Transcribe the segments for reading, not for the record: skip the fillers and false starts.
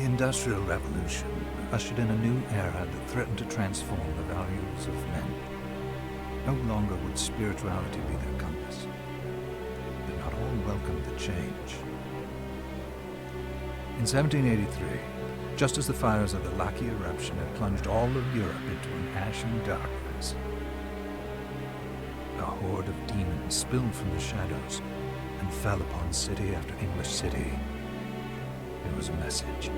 The Industrial Revolution ushered in a new era that threatened to transform the values of men. No longer would spirituality be their compass, but not all welcomed the change. In 1783, just as the fires of the Laki eruption had plunged all of Europe into an ashen darkness, a horde of demons spilled from the shadows and fell upon city after English city. There was a message.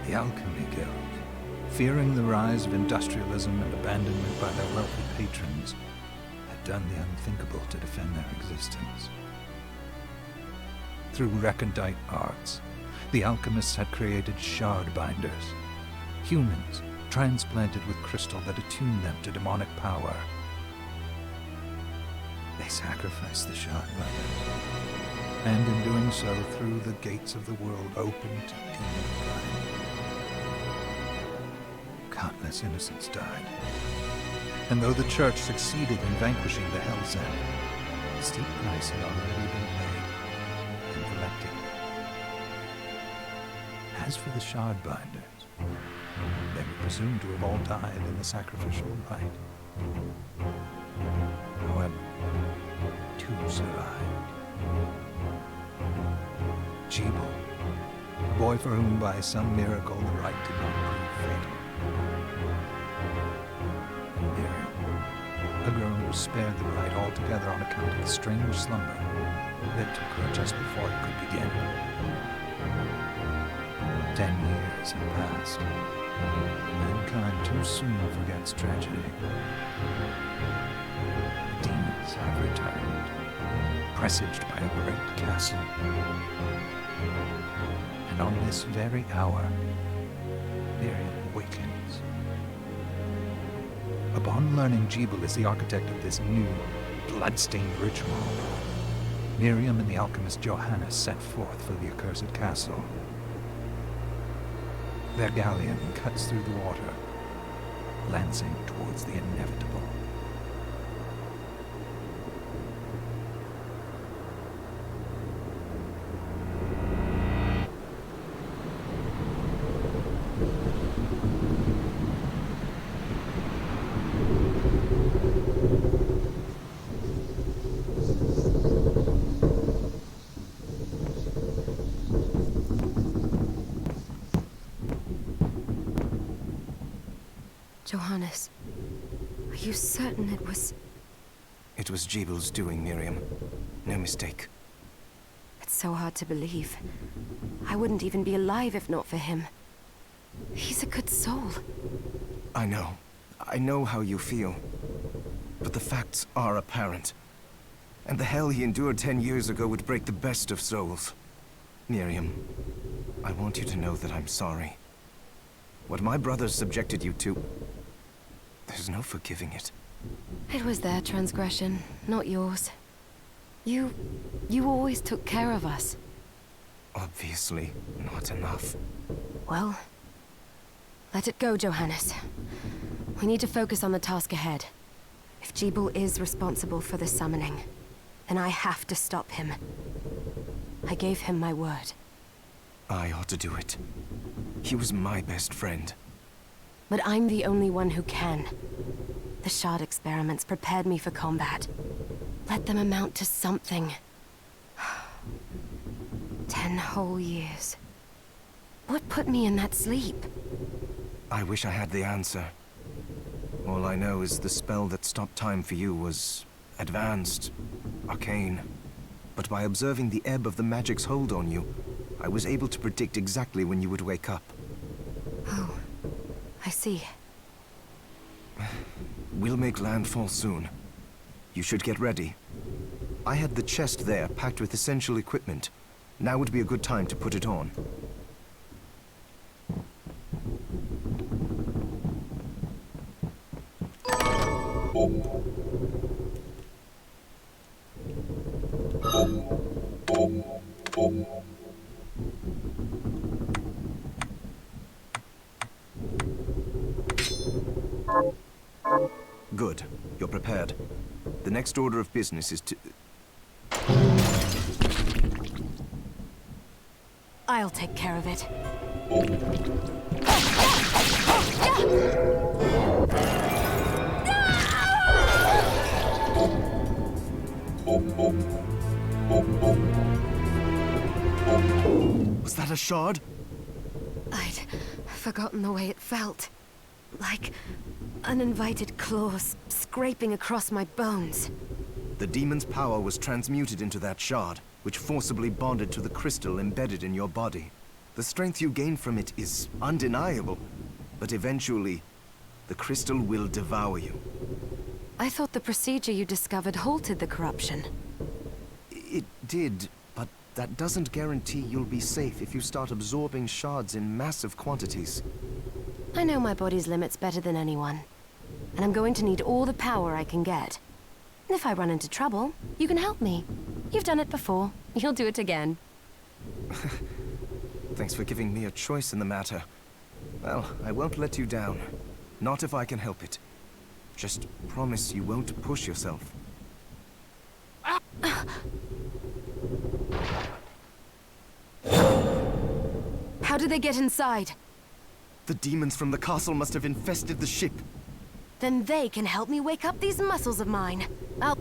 The Alchemy Guild, fearing the rise of industrialism and abandonment by their wealthy patrons, had done the unthinkable to defend their existence. Through recondite arts, the alchemists had created shard binders, humans transplanted with crystal that attuned them to demonic power. They sacrificed the shard binders, and in doing so threw the gates of the world open to demonkind. Countless innocents died, and though the Church succeeded in vanquishing the Hell's End, a steep price had already been paid and collected. As for the shard binders, they were presumed to have all died in the sacrificial rite. However, two survived. Jebel, a boy for whom by some miracle the rite did not prove fatal. And Miriam, a girl who was spared the rite altogether on account of the strange slumber that took her just before it could begin. 10 years have passed. Mankind too soon forgets tragedy. The demons have returned, presaged by a great castle. And on this very hour, Miriam awakens. Upon learning Jebel is the architect of this new, blood-stained ritual, Miriam and the alchemist Johannes set forth for the accursed castle. Their galleon cuts through the water, lancing towards the inevitable. Johannes, are you certain it was... It was Jebel's doing, Miriam. No mistake. It's so hard to believe. I wouldn't even be alive if not for him. He's a good soul. I know. I know how you feel. But the facts are apparent. And the hell he endured 10 years ago would break the best of souls. Miriam, I want you to know that I'm sorry. What my brothers subjected you to... There's no forgiving it. It was their transgression, not yours. You always took care of us. Obviously, not enough. Well, let it go, Johannes. We need to focus on the task ahead. If Jebel is responsible for the summoning, then I have to stop him. I gave him my word. I ought to do it. He was my best friend. But I'm the only one who can. The shard experiments prepared me for combat. Let them amount to something. 10 whole years. What put me in that sleep? I wish I had the answer. All I know is the spell that stopped time for you was... advanced, arcane. But by observing the ebb of the magic's hold on you, I was able to predict exactly when you would wake up. Oh, I see. We'll make landfall soon. You should get ready. I had the chest there packed with essential equipment. Now would be a good time to put it on. Good. You're prepared. The next order of business is to... I'll take care of it. Was that a shard? I'd forgotten the way it felt. Like uninvited claws scraping across my bones. The demon's power was transmuted into that shard, which forcibly bonded to the crystal embedded in your body. The strength you gain from it is undeniable, but eventually, the crystal will devour you. I thought the procedure you discovered halted the corruption. It did, but that doesn't guarantee you'll be safe if you start absorbing shards in massive quantities. I know my body's limits better than anyone. And I'm going to need all the power I can get. And if I run into trouble, you can help me. You've done it before. You'll do it again. Thanks for giving me a choice in the matter. Well, I won't let you down. Not if I can help it. Just promise you won't push yourself. How did they get inside? The demons from the castle must have infested the ship. Then they can help me wake up these muscles of mine. I'll...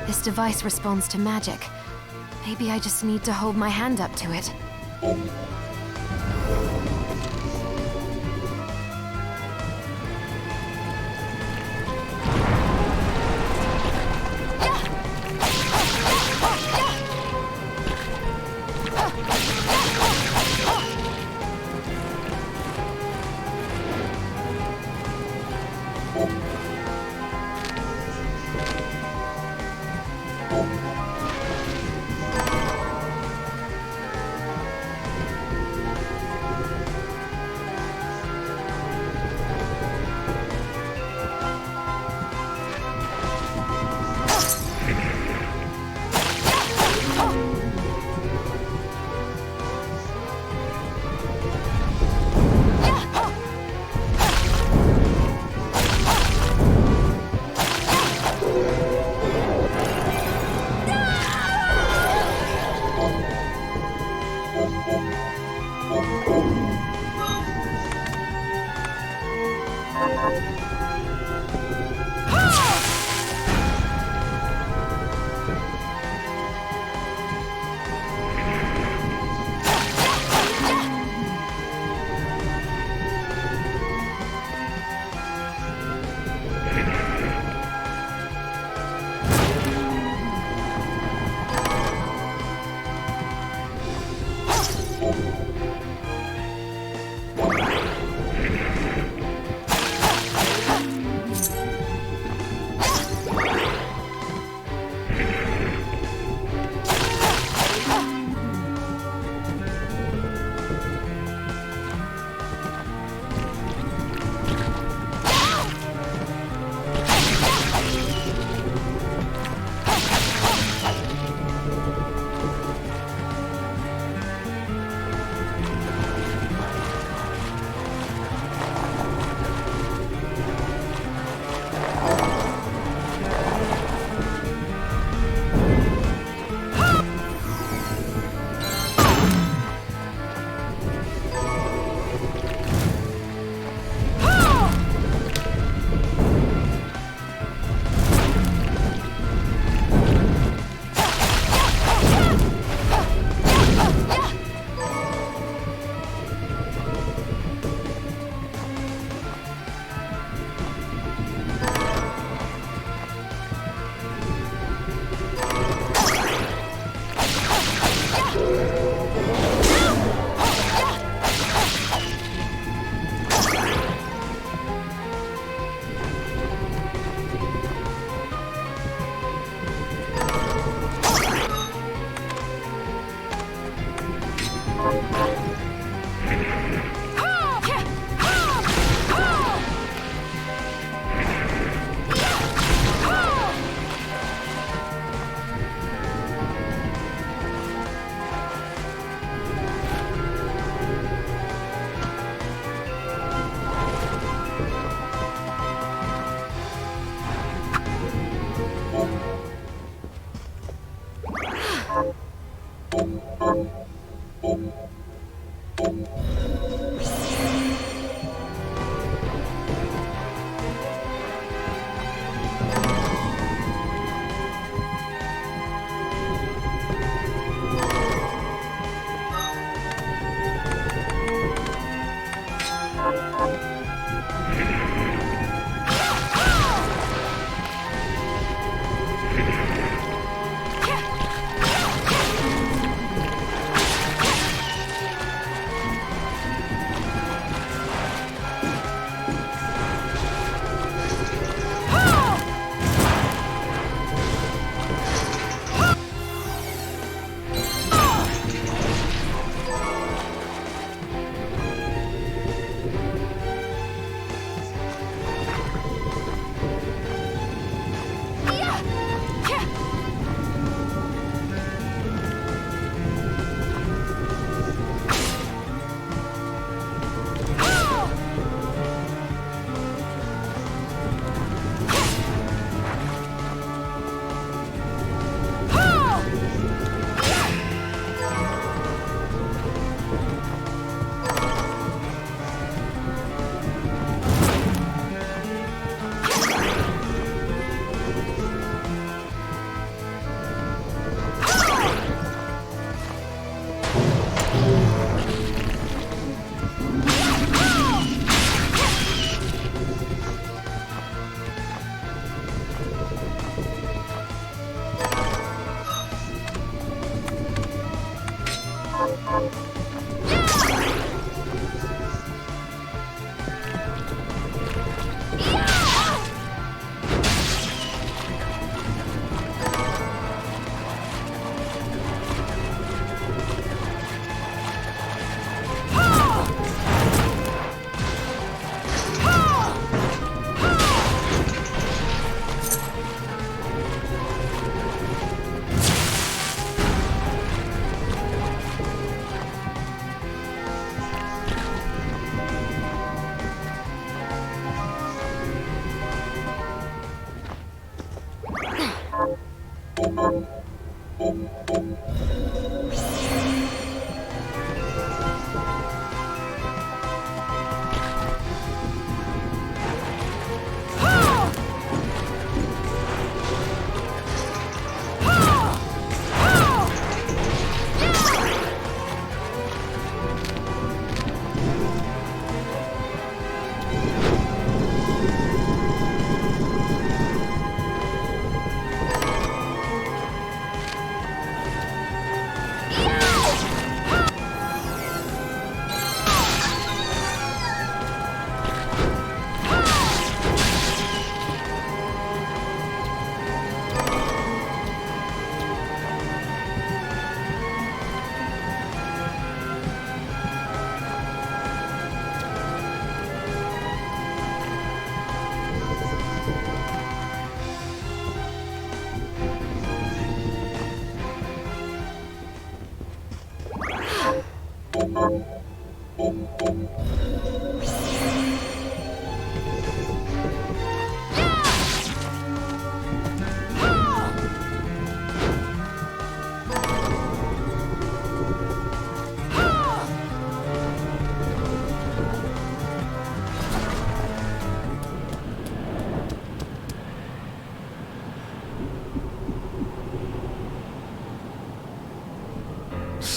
This device responds to magic. Maybe I just need to hold my hand up to it.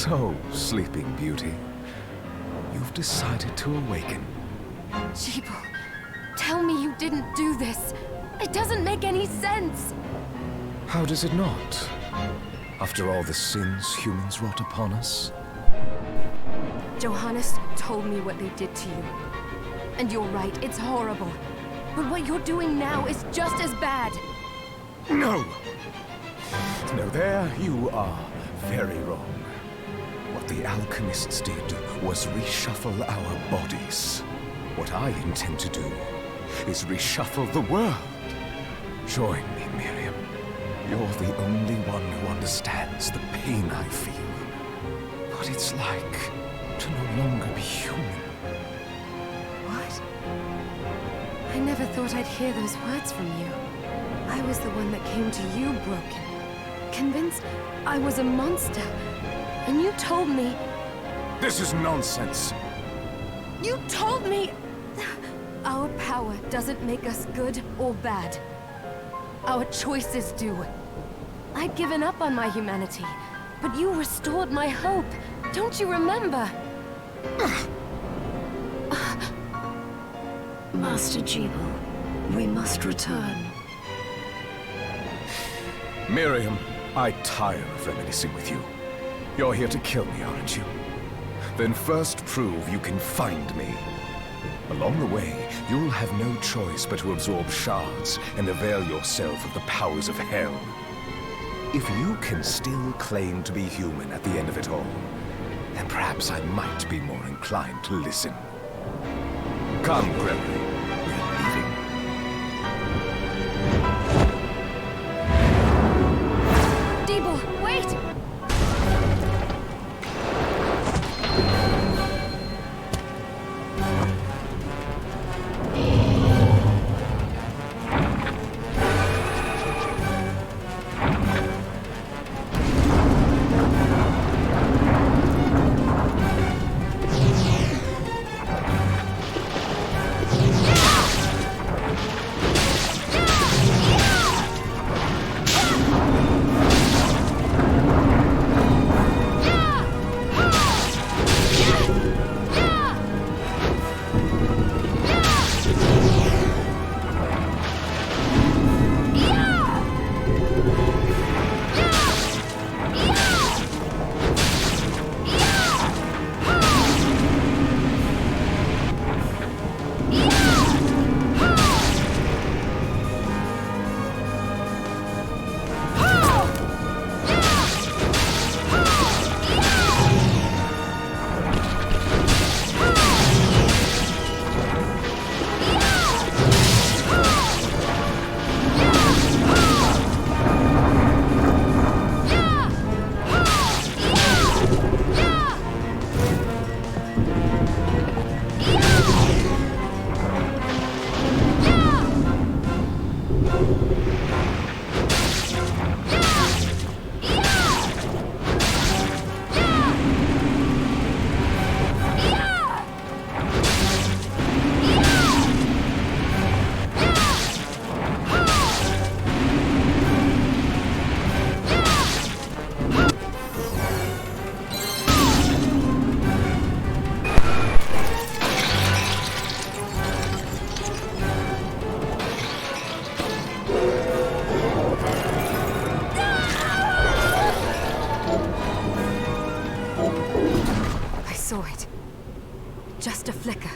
So, Sleeping Beauty, you've decided to awaken. Jeeble, tell me you didn't do this. It doesn't make any sense. How does it not? After all the sins humans wrought upon us? Johannes told me what they did to you. And you're right, it's horrible. But what you're doing now is just as bad. No! No, there you are very wrong. What the alchemists did was reshuffle our bodies. What I intend to do is reshuffle the world. Join me, Miriam. You're the only one who understands the pain I feel. What it's like to no longer be human. What? I never thought I'd hear those words from you. I was the one that came to you broken. Convinced I was a monster. And you told me This is nonsense. You told me... Our power doesn't make us good or bad. Our choices do. I'd given up on my humanity, but you restored my hope. Don't you remember? Master Jebel, we must return. Miriam, I tire of reminiscing with you. You're here to kill me, aren't you? Then first prove you can find me. Along the way, you'll have no choice but to absorb shards and avail yourself of the powers of hell. If you can still claim to be human at the end of it all, then perhaps I might be more inclined to listen. Come, Gregory. We're leaving. Debo, wait! Just a flicker.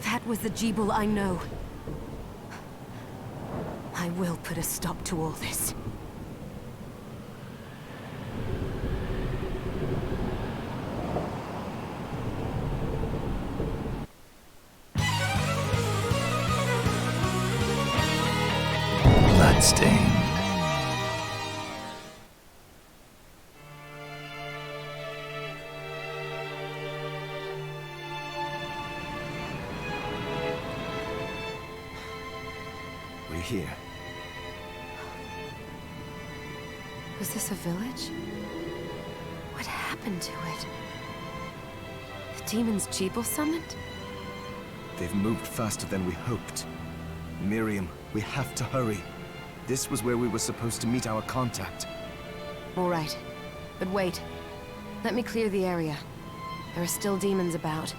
That was the Jebel I know. I will put a stop to all this. Bloostained. We're here. Was this a village? What happened to it? The demons Jebel summoned? They've moved faster than we hoped. Miriam, we have to hurry. This was where we were supposed to meet our contact. All right. But wait. Let me clear the area. There are still demons about.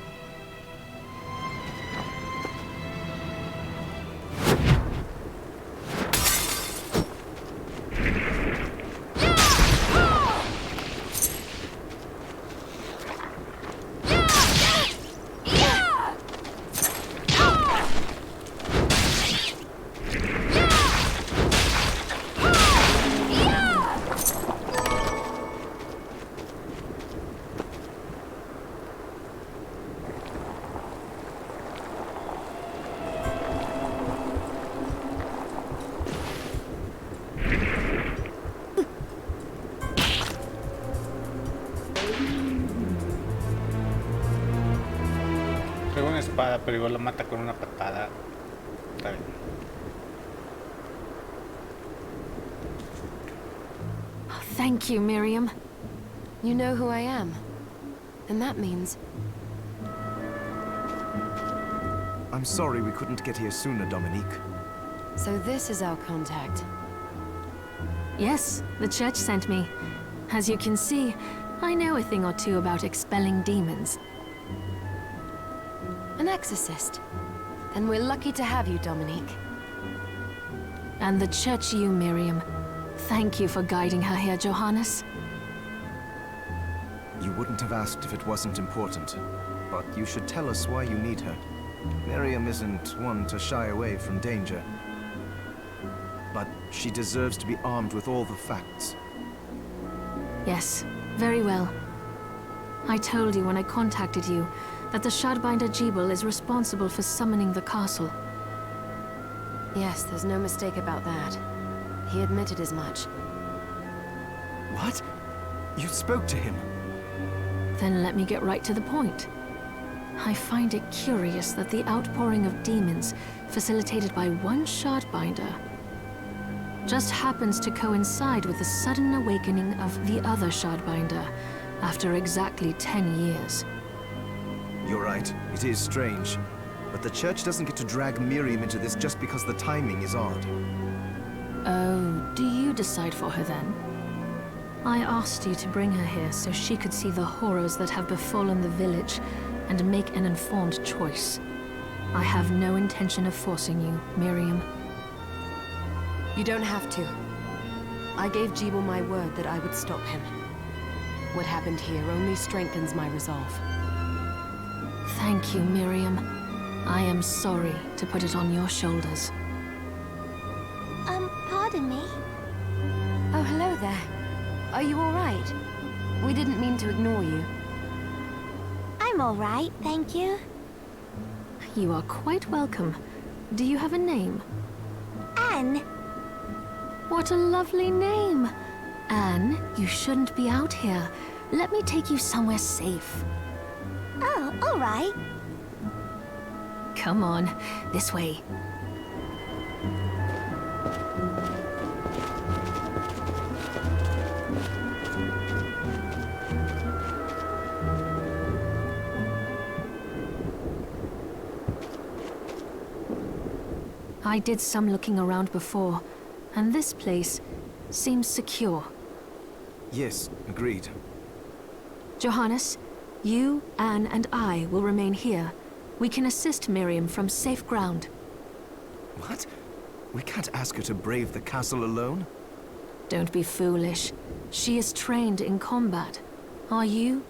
Traigo una espada, pero igual lo mata con una patada. Está bien. Thank you, Miriam. You know who I am? And that means... I'm sorry we couldn't get here sooner, Dominique. So this is our contact. Yes, the church sent me. As you can see, I know a thing or two about expelling demons. An exorcist. Then we're lucky to have you, Dominique. And the church you, Miriam. Thank you for guiding her here, Johannes. You wouldn't have asked if it wasn't important, but you should tell us why you need her. Miriam isn't one to shy away from danger. But she deserves to be armed with all the facts. Yes, very well. I told you when I contacted you that the Shardbinder Jebel is responsible for summoning the castle. Yes, there's no mistake about that. He admitted as much. What? You spoke to him? Then let me get right to the point. I find it curious that the outpouring of demons, facilitated by one Shardbinder, just happens to coincide with the sudden awakening of the other Shardbinder, after exactly 10 years. You're right, it is strange. But the church doesn't get to drag Miriam into this just because the timing is odd. Oh, do you decide for her then? I asked you to bring her here so she could see the horrors that have befallen the village and make an informed choice. I have no intention of forcing you, Miriam. You don't have to. I gave Jebel my word that I would stop him. What happened here only strengthens my resolve. Thank you, Miriam. I am sorry to put it on your shoulders. Pardon me? Oh, hello there. Are you all right? We didn't mean to ignore you. I'm all right, thank you. You are quite welcome. Do you have a name? Anne. What a lovely name! Anne, you shouldn't be out here. Let me take you somewhere safe. Oh, all right. Come on, this way. I did some looking around before, and this place seems secure. Yes, agreed. Johannes, you, Anne, and I will remain here. We can assist Miriam from safe ground. What? We can't ask her to brave the castle alone? Don't be foolish. She is trained in combat. Are you?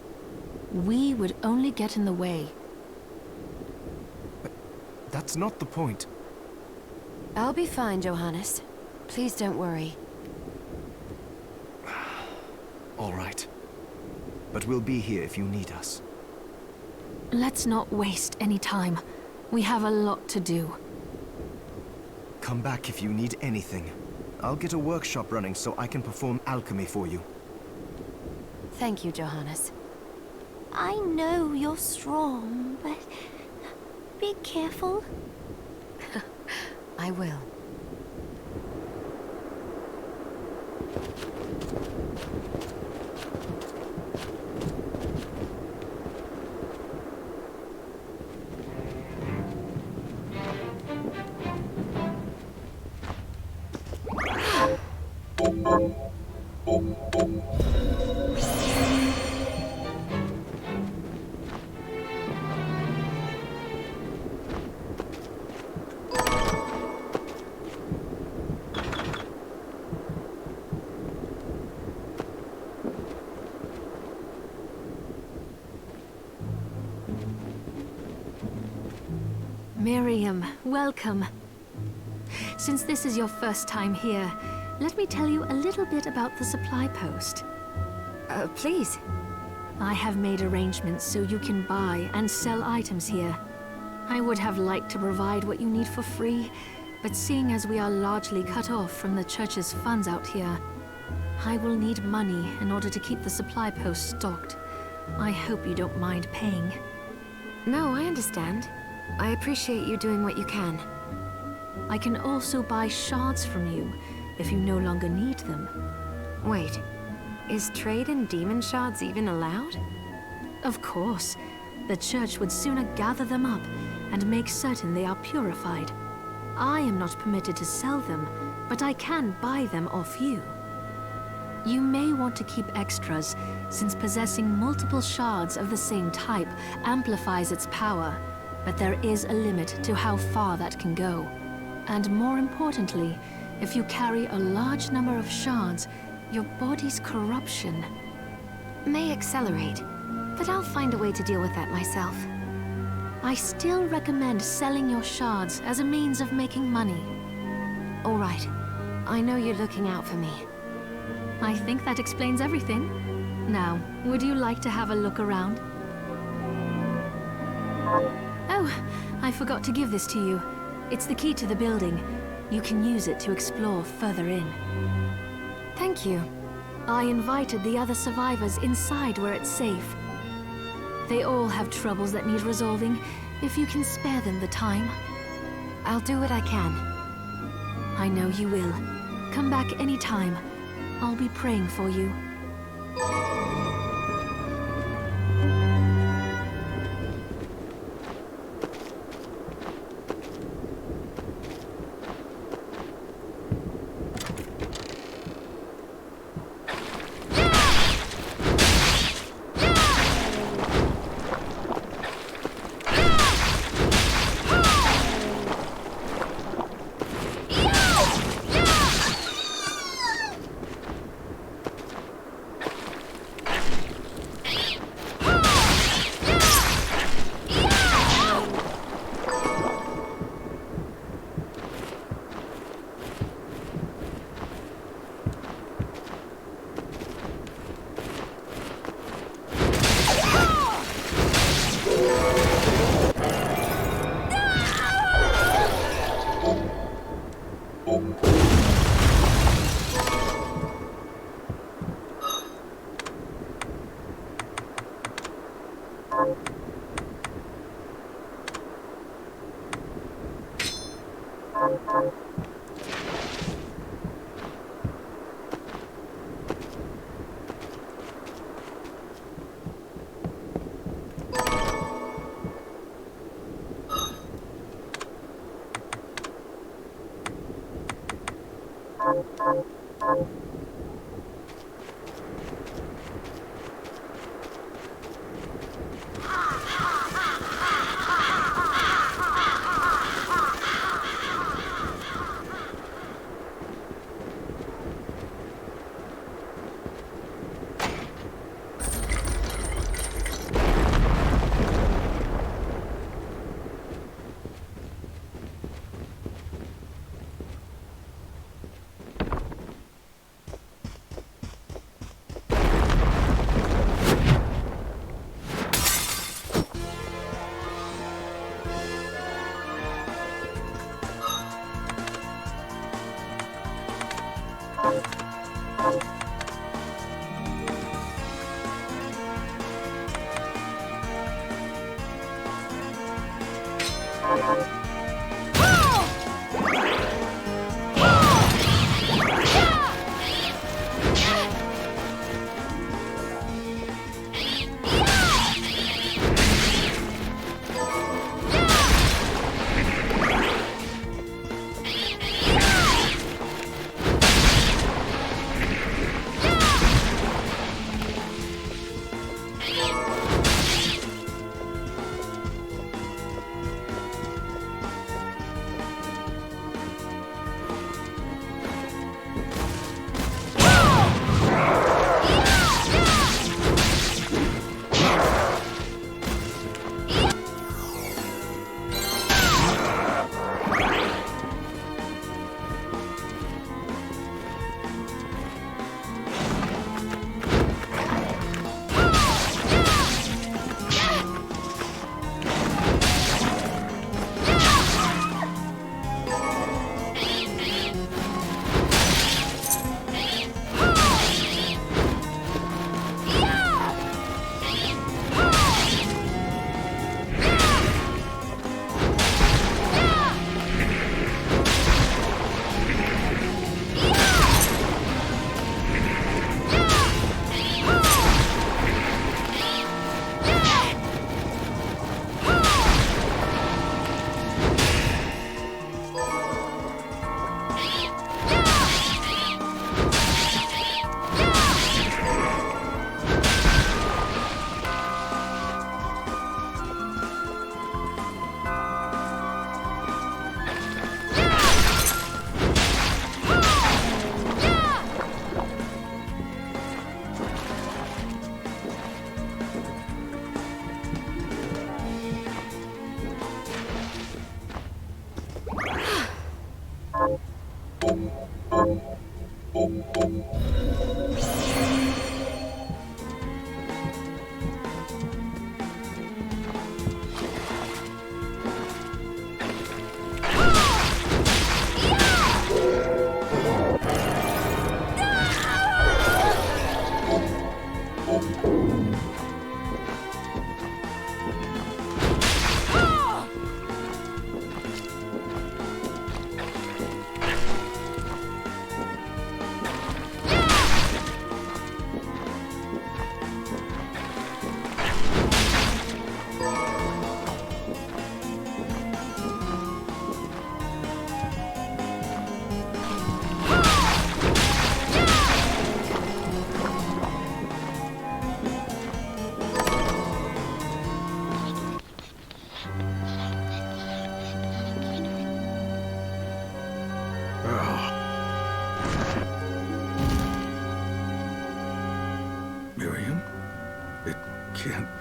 We would only get in the way. That's not the point. I'll be fine, Johannes. Please don't worry. All right. But we'll be here if you need us. Let's not waste any time. We have a lot to do. Come back if you need anything. I'll get a workshop running so I can perform alchemy for you. Thank you, Johannes. I know you're strong, but be careful. I will. Miriam, welcome. Since this is your first time here, let me tell you a little bit about the supply post. Please. I have made arrangements so you can buy and sell items here. I would have liked to provide what you need for free, but seeing as we are largely cut off from the church's funds out here, I will need money in order to keep the supply post stocked. I hope you don't mind paying. No, I understand. I appreciate you doing what you can. I can also buy shards from you, if you no longer need them. Wait, is trade in demon shards even allowed? Of course. The church would sooner gather them up and make certain they are purified. I am not permitted to sell them, but I can buy them off you. You may want to keep extras, since possessing multiple shards of the same type amplifies its power, but there is a limit to how far that can go. And more importantly, if you carry a large number of shards, your body's corruption May accelerate, but I'll find a way to deal with that myself. I still recommend selling your shards as a means of making money. All right. I know you're looking out for me. I think that explains everything. Now, would you like to have a look around? Oh, I forgot to give this to you. It's the key to the building. You can use it to explore further in. Thank you. I invited the other survivors inside where it's safe. They all have troubles that need resolving, if you can spare them the time. I'll do what I can. I know you will. Come back anytime. I'll be praying for you.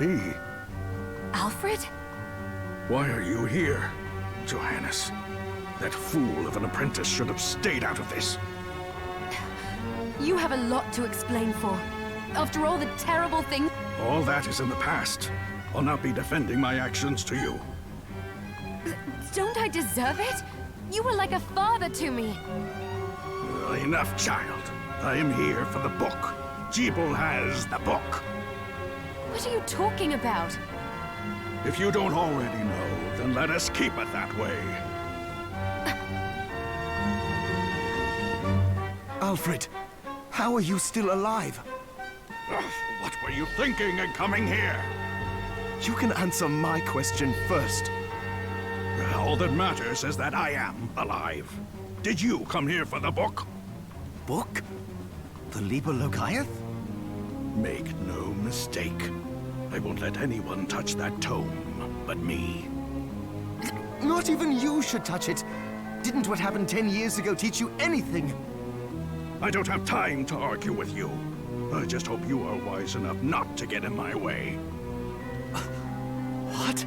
be? Alfred? Why are you here, Johannes? That fool of an apprentice should have stayed out of this. You have a lot to explain for. After all the terrible things... All that is in the past. I'll not be defending my actions to you. Don't I deserve it? You were like a father to me. Enough, child. I am here for the book. Jeeble has the book. What are you talking about? If you don't already know, then let us keep it that way. Alfred, how are you still alive? Ugh, what were you thinking in coming here? You can answer my question first. All that matters is that I am alive. Did you come here for the book? Book? The Liber Logaeth? Make no mistake. I won't let anyone touch that tome but me. Not even you should touch it. Didn't what happened 10 years ago teach you anything? I don't have time to argue with you. I just hope you are wise enough not to get in my way. What?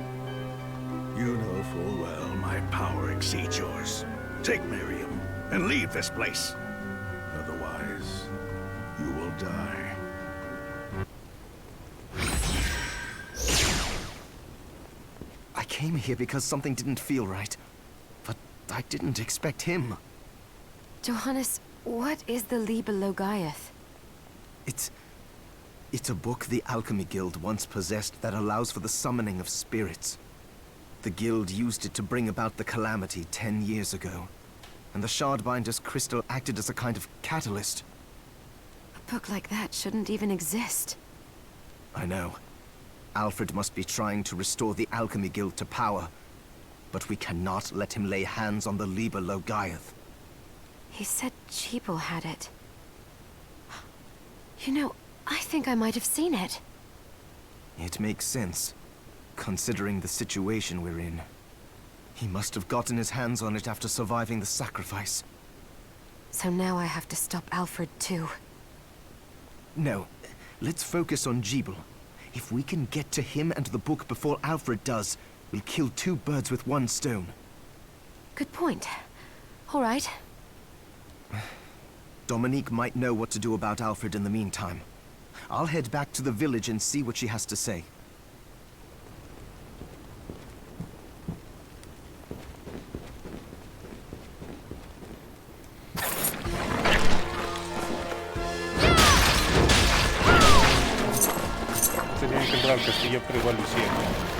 You know full well my power exceeds yours. Take Miriam and leave this place. Otherwise, you will die. I came here because something didn't feel right. But I didn't expect him. Johannes, what is the Liber Logaeth? It's a book the Alchemy Guild once possessed that allows for the summoning of spirits. The Guild used it to bring about the calamity 10 years ago. And the Shardbinder's crystal acted as a kind of catalyst. A book like that shouldn't even exist. I know. Alfred must be trying to restore the Alchemy Guild to power. But we cannot let him lay hands on the Liber Logaeth. He said Jeeble had it. You know, I think I might have seen it. It makes sense, considering the situation we're in. He must have gotten his hands on it after surviving the sacrifice. So now I have to stop Alfred too. No, let's focus on Jeeble. If we can get to him and the book before Alfred does, we'll kill two birds with one stone. Good point. All right. Dominique might know what to do about Alfred in the meantime. I'll head back to the village and see what she has to say. Tenía que entrar al castillo, pero igual lo hicieron.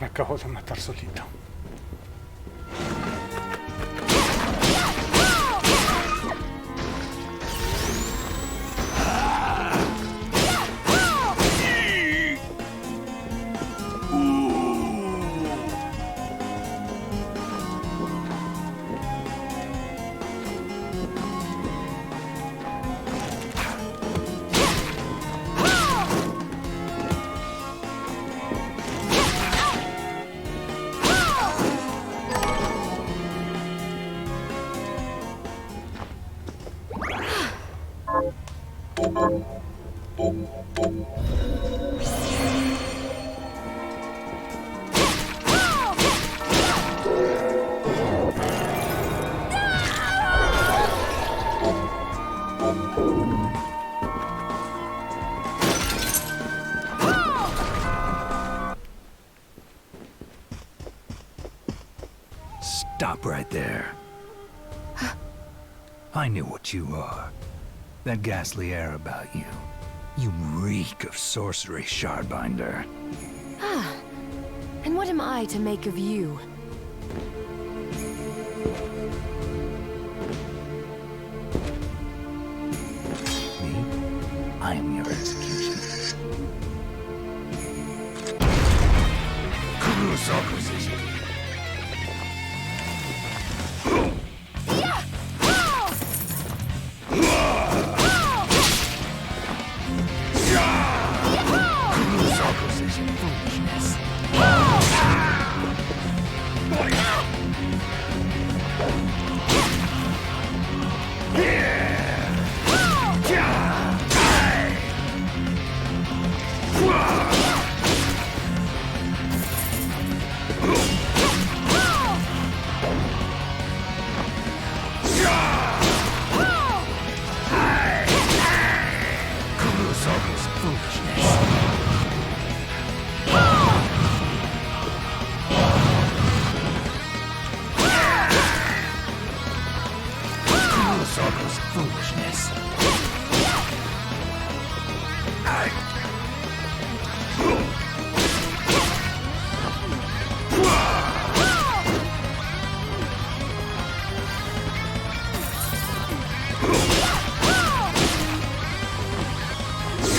Me acabo de matar solito. Stop right there. I knew what you are. That ghastly air about you. You reek of sorcery, Shardbinder. Ah, and what am I to make of you? Me? I am your executioner.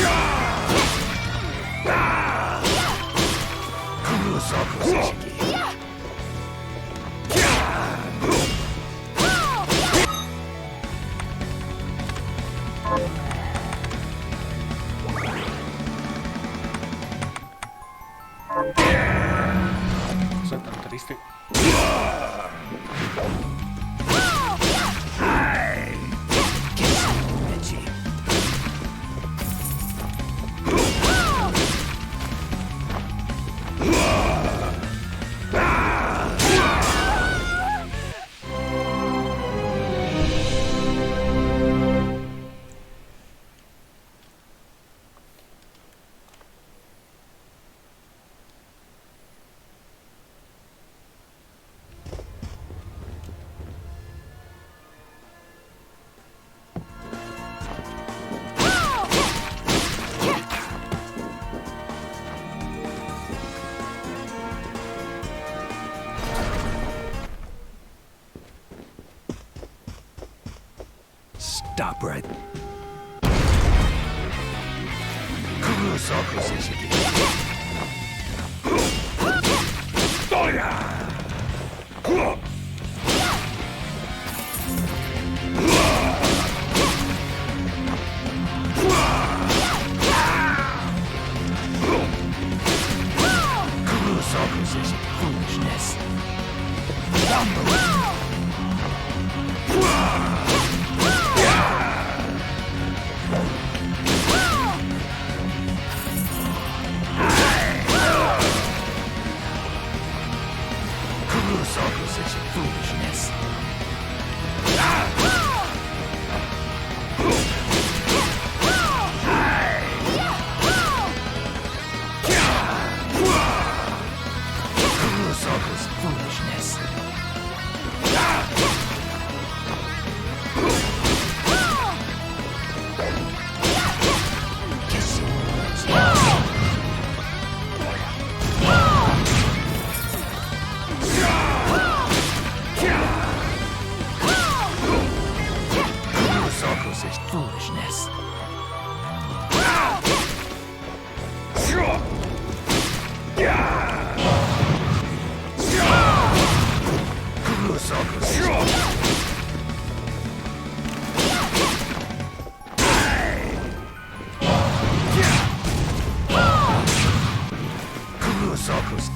Yeah! Eso es tan triste. Stop right. Foolishness. Foolishness. Foolishness. Foolishness.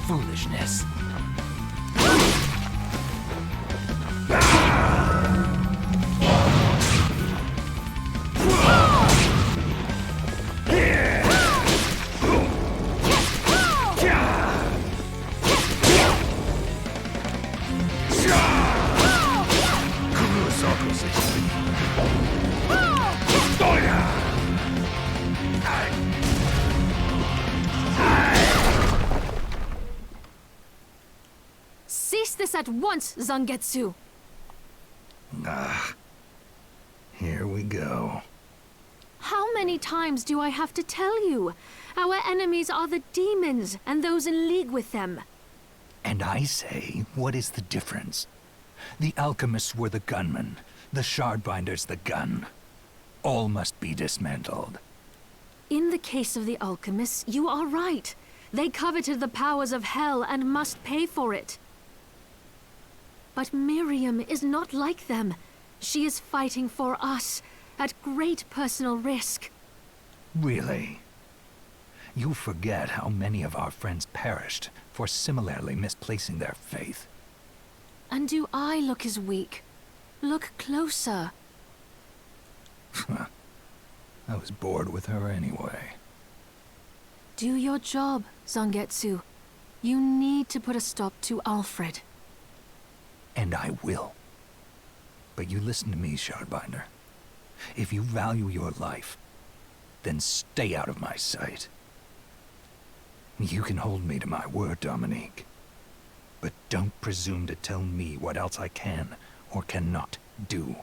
Foolishness. Cease this at once, Zangetsu! Ah. Here we go. How many times do I have to tell you? Our enemies are the demons and those in league with them. And I say, what is the difference? The alchemists were the gunmen, the shardbinders the gun. All must be dismantled. In the case of the alchemists, you are right. They coveted the powers of hell and must pay for it. But Miriam is not like them. She is fighting for us, at great personal risk. Really? You forget how many of our friends perished for similarly misplacing their faith. And do I look as weak? Look closer. I was bored with her anyway. Do your job, Zangetsu. You need to put a stop to Alfred. And I will. But you listen to me, Shardbinder. If you value your life, then stay out of my sight. You can hold me to my word, Dominique. But don't presume to tell me what else I can or cannot do.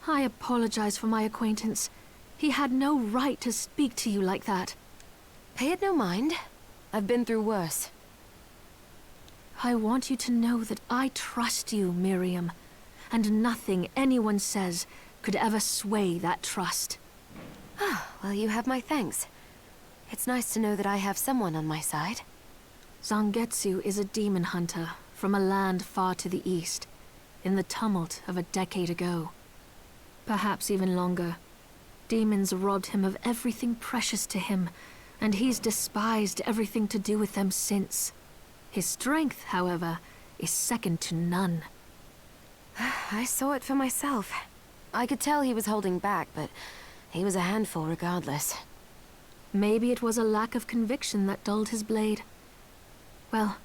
I apologize for my acquaintance. He had no right to speak to you like that. Pay it no mind. I've been through worse. I want you to know that I trust you, Miriam. And nothing anyone says could ever sway that trust. Well, you have my thanks. It's nice to know that I have someone on my side. Zangetsu is a demon hunter from a land far to the east, in the tumult of a decade ago. Perhaps even longer. Demons robbed him of everything precious to him, and he's despised everything to do with them since. His strength, however, is second to none. I saw it for myself. I could tell he was holding back, but he was a handful regardless. Maybe it was a lack of conviction that dulled his blade. Well,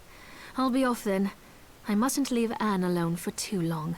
I'll be off then. I mustn't leave Anne alone for too long.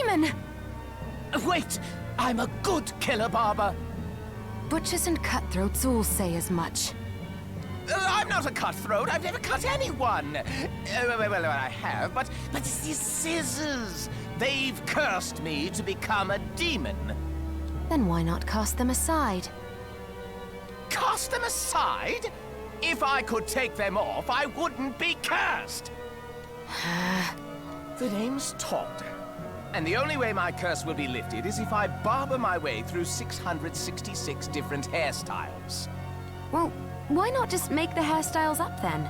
demon! Wait! I'm a good killer, Barber! Butchers and cutthroats all say as much. I'm not a cutthroat. I've never cut anyone. Well, I have, but it's these scissors. They've cursed me to become a demon. Then why not cast them aside? Cast them aside? If I could take them off, I wouldn't be cursed. The name's Todd. And the only way my curse will be lifted is if I barber my way through 666 different hairstyles. Well, why not just make the hairstyles up then?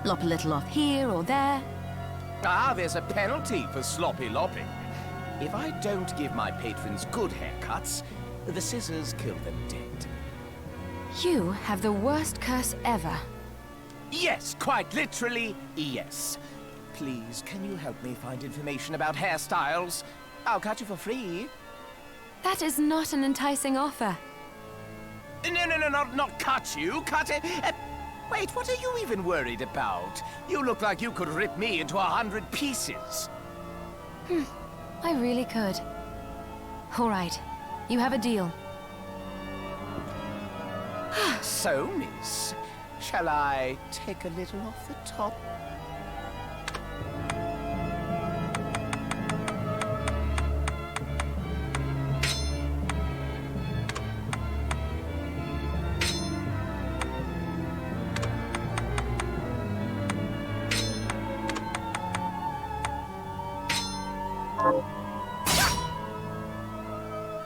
Lop a little off here or there. Ah, there's a penalty for sloppy lopping. If I don't give my patrons good haircuts, the scissors kill them dead. You have the worst curse ever. Yes, quite literally, yes. Please, can you help me find information about hairstyles? I'll cut you for free. That is not an enticing offer. No, not cut you, cut it. Wait, what are you even worried about? You look like you could rip me into 100 pieces. I really could. All right, you have a deal. So, miss, shall I take a little off the top?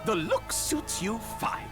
The look suits you fine.